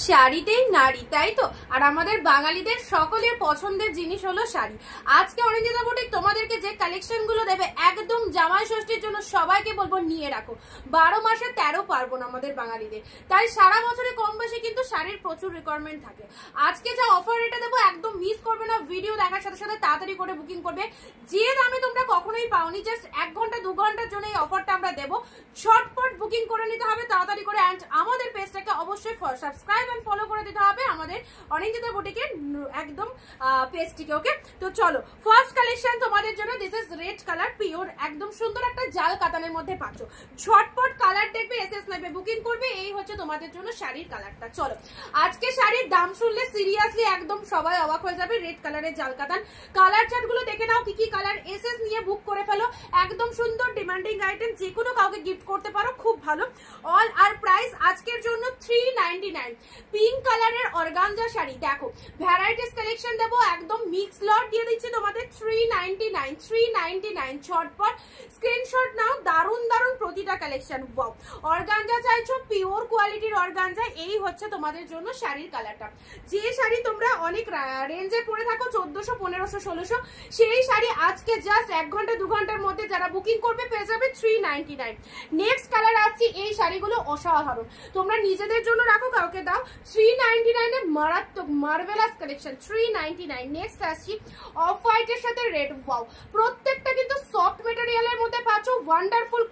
শাড়িতেই নারী, তাই তো? আর আমাদের বাঙালিদের সকলের পছন্দের জিনিস হলো শাড়ি। আজকে অরিন্দিতা বুটিক তোমাদেরকে যে কালেকশন গুলো দেবে একদম জামাই ষষ্ঠীর জন্য সবাইকে বলবো নিয়ে রাখো। 12 মাসে 13 পার্বণ আমাদের বাঙালিদের, তাই সারা বছরে কম বেশি কিন্তু শাড়ির প্রচুর রিকোয়ারমেন্ট থাকে। আজকে যা অফার এটা দেবো একদম মিস করবে না, ভিডিও দেখার সাথে সাথে তাড়াতাড়ি করে বুকিং করবে। যে দামে তোমরা কখনোই পাওনি, জাস্ট 1 ঘন্টা 2 ঘন্টার জন্য এই অফারটা আমরা দেবো। ঝটপট বুকিং করে নিতে হবে তাড়াতাড়ি করে, অ্যান্ড আমাদের পেজটাকে অবশ্যই সাবস্ক্রাইব এন্ড ফলো করে দিতে হবে আমাদের অরিন্দিতা বুটিকের একদম পেজটিকে। ওকে, তো চলো ফার্স্ট কালেকশন তোমাদের জন্য। This is red colour, pure একদম সুন্দর একটা জাল কাতানের মধ্যে পাচ্ছ। ঝটপট কালার দেখবে, এসএস নেবে, বুকিং করবে। এই হচ্ছে তোমাদের জন্য শাড়ির কালারটা। চলো, আজকে শাড়ির দাম শুনলে সিরিয়াসলি একদম সবাই অবাক হয়ে যাবে। রেড কালারের জাল কাতান, কালার চার্ট গুলো দেখে নাও কি কি কালার, এসএস নিয়ে বুক করে ফেলো। একদম সুন্দর ডিমান্ডিং আইটেম, যে কোনো কাউকে গিফট করতে পারো, খুব ভালো। অল আর প্রাইস আজকের জন্য 399। পিঙ্ক কালারের অর্গানজা শাড়ি, দেখো ভ্যারাইটিস কালেকশন দেবো, একদম মিক্স লট দিয়ে দিচ্ছি তোমাদের 399। ঝটপট স্ক্রিনশট নাও, দারুন দারুন প্রতিটা কালেকশন। ওয়াও, অর্গানজা চাইছো, পিওর কোয়ালিটির অর্গানজা। এই হচ্ছে তোমাদের জন্য শাড়ির কালারটা। যে শাড়ি তোমরা অনেক রেঞ্জে পরে থাকো, 1400, 1500, 1600, সেই শাড়ি আজকে জাস্ট 1 ঘন্টা 2 ঘন্টার মধ্যে যারা বুকিং করবে পেয়ে যাবে 399। নেক্সট কালার আসছি, এই শাড়িগুলো অসাধারণ, তোমরা নিজেদের জন্য রাখো, কাউকে দাও। 399 এ মারাত্মক মার্ভেলাস কালেকশন, 399। নেক্সট আসছি অফ হোয়াইটের সাথে রেড। ওয়াও, প্রত্যেকটা কিন্তু সফট মেটেরিয়ালের মধ্যে পাচ্ছ, ওয়ান্ডারফুল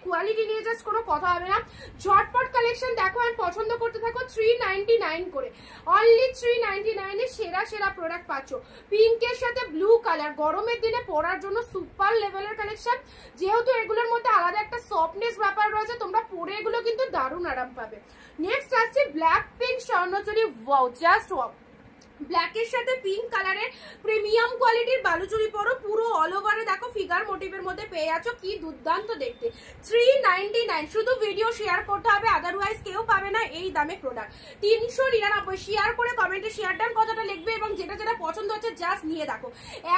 কোয়ালিটি নিয়ে জাস্ট কোনো কথা হবে না। ঝটপট কালেকশন দেখো আর পছন্দ করতে থাকো। 399 করে, অনলি 399 এ সেরা সেরা প্রোডাক্ট পাচ্ছ। পিঙ্কের সাথে ব্লু কালার, গরমের দিনে পরার জন্য সুপার লেভেলের কালেকশন। যেহেতু এগুলোর মধ্যে আলাদা একটা সফটনেস ব্যাপার রয়েছে, তোমরা পরে এগুলো কিন্তু দারুণ আরাম পাবে। নেক্সট আসছে black pink Swarnachuri. Wow, just wow, ব্ল্যাকের সাথে পিঙ্ক কালারের প্রিমিয়াম কোয়ালিটির বালুচুরি পরো, পুরো অল ওভারে দেখো ফিগার মোটিভের মধ্যে পেয়ে যাচ্ছ, কি দুর্দান্ত দেখতে। 399, শুধু ভিডিও শেয়ার করতে হবে, আদারওয়াইজ কেউ পাবে না এই দামে প্রোডাক্ট। 399, শেয়ার করে কমেন্টে শেয়ার ডান কথাটা লিখবে, এবং যেটা যেটা পছন্দ হচ্ছে জাস্ট নিয়ে দেখো,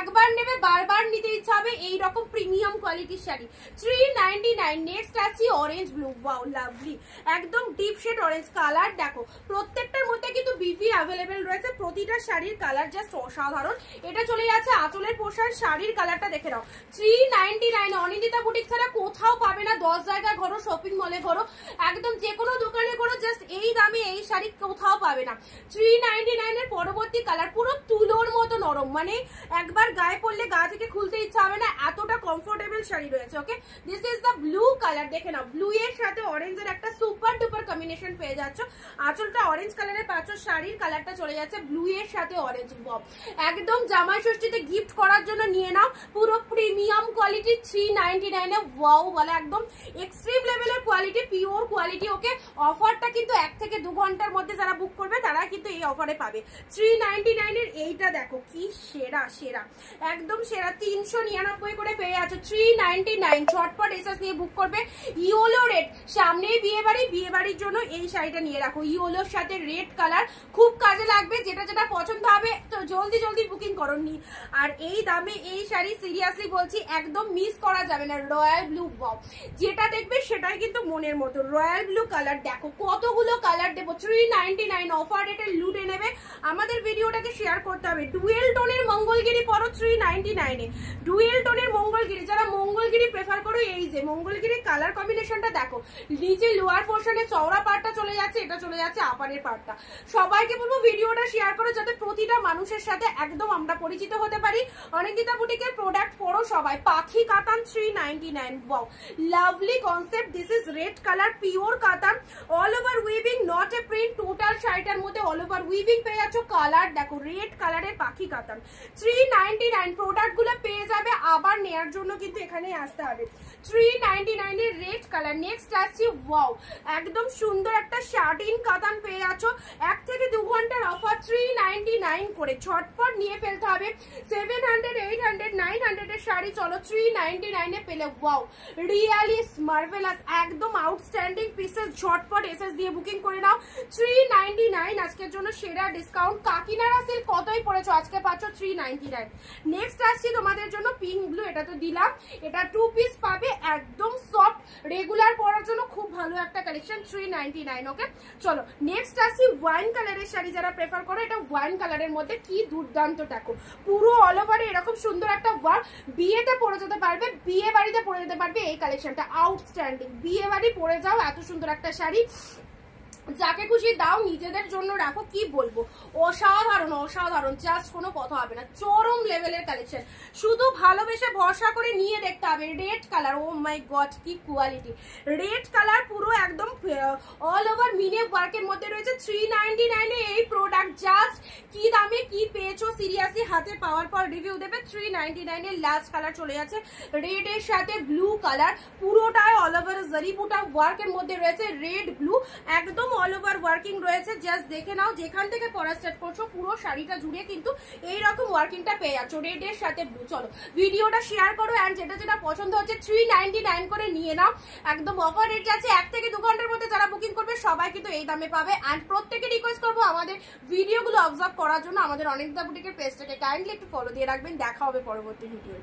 একবার নেবে বারবার নিতে ইচ্ছা হবে এই রকম প্রিমিয়াম কোয়ালিটির শাড়ি। 399। নেক্সট আসছি অরেঞ্জ ব্লু। ওয়াও, লাভলি, একদম ডিপ শেড অরেঞ্জ কালার। দেখো প্রত্যেকটার মধ্যে কিন্তু বিভি অ্যাভেলেবেল রয়েছে, প্রতিটা শাড়ির কালার জাস্ট অসাধারণ। এটা চলে যাচ্ছে আঁচলের পোশাক, শাড়ির কালারটা দেখে নাও। 399 অনিন্দিতা বুটিক ছাড়া কোথাও পাবে না। 10 জায়গায় ঘরো, শপিং মলে ঘরো, একদম যে কোনো দোকানে ঘরো, জাস্ট এই দামে এই শাড়ি কোথাও পাবে না। 399 এর পরবর্তী কালার পুরো তুলোর মতো নরম, মানে একবার গায়ে পড়লে গা থেকে খুলতে ইচ্ছা হবে না, এতটা কমফোর্টেবল শাড়ি রয়েছে। Okay, this is the blue colour, দেখে নাও ব্লু এর সাথে অরেঞ্জের একটা সুপার ডুপার কম্বিনেশন পেয়ে যাচ্ছ। আঁচলটা অরেঞ্জ কালারের পাচ্ছ, শাড়ির কালারটা চলে যাচ্ছে ব্লু এর সাথে অরেঞ্জ। একদম জামাই ষষ্ঠীতে গিফট করার জন্য নিয়ে নাও, পুরো প্রিমিয়াম কোয়ালিটি 399 এ। ওয়াও, বলে একদম এক্সট্রিম লেভেলের কোয়ালিটি, পিওর কোয়ালিটি। ওকে, অফারটা কিন্তু 1 থেকে 2 ঘন্টার মধ্যে যারা বুক করবে তারা কিন্তু এই অফারে পাবে। 399 এর এইটা দেখো কি সেরা সেরা, একদম সেরা। 399 করে পেয়ে যাচ্ছ 399। ঝটপট এসএস নিয়ে বুক করবে। ইয়েলো রেড, সামনেই বিয়ে বাড়ির জন্য এই শাড়িটা নিয়ে রাখো। ইয়েলোর সাথে রেড কালার খুব কাজে লাগবে, যেটা যেটা পছন্দ হবে তো জলদি জলদি বুকিং করো। আর এই দামে এই শাড়ি সিরিয়াসলি বলছি একদম মিস করা যাবে না। রয়্যাল ব্লু, ওয়াও, যেটা দেখবে সেটাই কিন্তু মনের মতো। রয়্যাল ব্লু কালার, দেখো কতগুলো কালার দেবো। 399 অফার রেটে লুটে নেবে। আমাদের ভিডিওটাকে শেয়ার করতে হবে। ডুয়েল টোনের মঙ্গলগিরি পরো 399 এ। ডুয়েল টোনের মঙ্গলগিরি, যারা মঙ্গলগিরি প্রেফার করো, এই যে মঙ্গলগিরির কালার কম্বিনেশনটা দেখো। নিচে লোয়ার পোর্শনে চওড়া পার্টটা চলে যাচ্ছে, এটা চলে যাচ্ছে আপারের পার্টটা। সবাইকে বলবো ভিডিওটা শেয়ার করো, যাতে প্রতিটা মানুষের সাথে একদম আমরা পরিচিত হতে পারি। অনিন্দিতা বুটিকের প্রোডাক্ট পরো সবাই। পাখি katan 399। Wow, lovely concept. This is red colour, pure katan, all over weaving, not a print. Total শাড়িটার মধ্যে অল ওভার উইভিং পেয়ে যাচ্ছ। কালার দেখো রেড কালারের পাখি কাতান। 399 প্রোডাক্ট গুলো পেয়ে যাবে, আবার নেয়ার জন্য কিন্তু এখানে আসতে হবে। 399 এর রেড কালার। নেক্সট আসছি, ওয়াও, একদম সুন্দর একটা শার্টিন কাতান পেয়ে যাচ্ছ। 1 থেকে 2 ঘন্টার অফার 399 করে, ঝটপট নিয়ে ফেলতে হবে। 700, 800, 900 এর শাড়ি চলো 399 এ পেলে। ওয়াও, রিয়ালি মার্ভেলাস, একদম আউটস্ট্যান্ডিং পিসেস। ঝটপট এসএস দিয়ে বুকিং করে নাও। 399 আজকের জন্য সেরা ডিসকাউন্ট। কাকিনাড়া সিল্ক কতই পড়েছো, আজকে পাচ্ছ 399। নেক্সট আসছি তোমাদের জন্য পিঙ্ক ব্লু, এটা তো দিলাম, এটা 2 পিস পাবে, একদম সফট, রেগুলার পরার জন্য খুব ভালো একটা কালেকশন, 399। ওকে চলো নেক্সট আসছি ওয়াইন কালারের শাড়ি, যারা প্রেফার করো, এটা ওয়াইন কালারের মধ্যে কি দুর্দান্ত দেখো, পুরো অল ওভারে এরকম সুন্দর একটা ওয়ার্ক, বিয়েতে পরে যেতে পারবে, বিয়ে বাড়িতে পরে যেতে পারবে। এই কালেকশনটা আউটস্ট্যান্ডিং, বিয়ে বাড়ি পরে যাও, এত সুন্দর একটা শাড়ি, যাকে খুশি দাও, নিজেদের জন্য রাখো, কি বলবো, অসাধারণ অসাধারণ, জাস্ট কোনো কথা হবে না, চরম লেভেলের কালেকশন, শুধু ভালোবেসে ভরসা করে নিয়ে দেখতে হবে। রেড কালার, ও মাই গড কি কোয়ালিটি, রেড কালার পুরো একদম অল ওভার মিনে ওয়ার্কের মধ্যে রয়েছে, 399 এ এই প্রোডাক্ট, জাস্ট কি দামে কি পেয়েছো সিরিয়াসলি, হাতে পাওয়ার পর রিভিউ দেবে। 399 এর লাস্ট কালার চলে যাচ্ছে, রেড এর সাথে ব্লু কালার, পুরোটাই অল ওভার জারি বুটা ওয়ার্কের মধ্যে রয়েছে, রেড ব্লু একদম অল ওভার ওয়ার্কিং রয়েছে, জাস্ট দেখে নাও, যেখান থেকে পরা স্টার্ট করছো পুরো শাড়িটা জুড়ে কিন্তু এইরকম ওয়ার্কিংটা পেয়ে যাচ্ছ, রেড এর সাথে ব্লু। চলো ভিডিওটা শেয়ার করো, এন্ড যেটা যেটা পছন্দ হচ্ছে 399 করে নিয়ে নাও, একদম অফার রেট যাচ্ছে, 1 থেকে 2 ঘন্টার মধ্যে যারা বুকিং করবে সবাই কিন্তু এই দামে পাবে। এন্ড প্রত্যেকে রিকোয়েস্ট করবো আমাদের ভিডিওগুলো অবজার্ভ করার জন্য, আমাদের অনেকদা বুটিকের পেজটাকে কাইন্ডলি একটু ফলো দিয়ে রাখবেন। দেখা হবে পরবর্তী ভিডিও।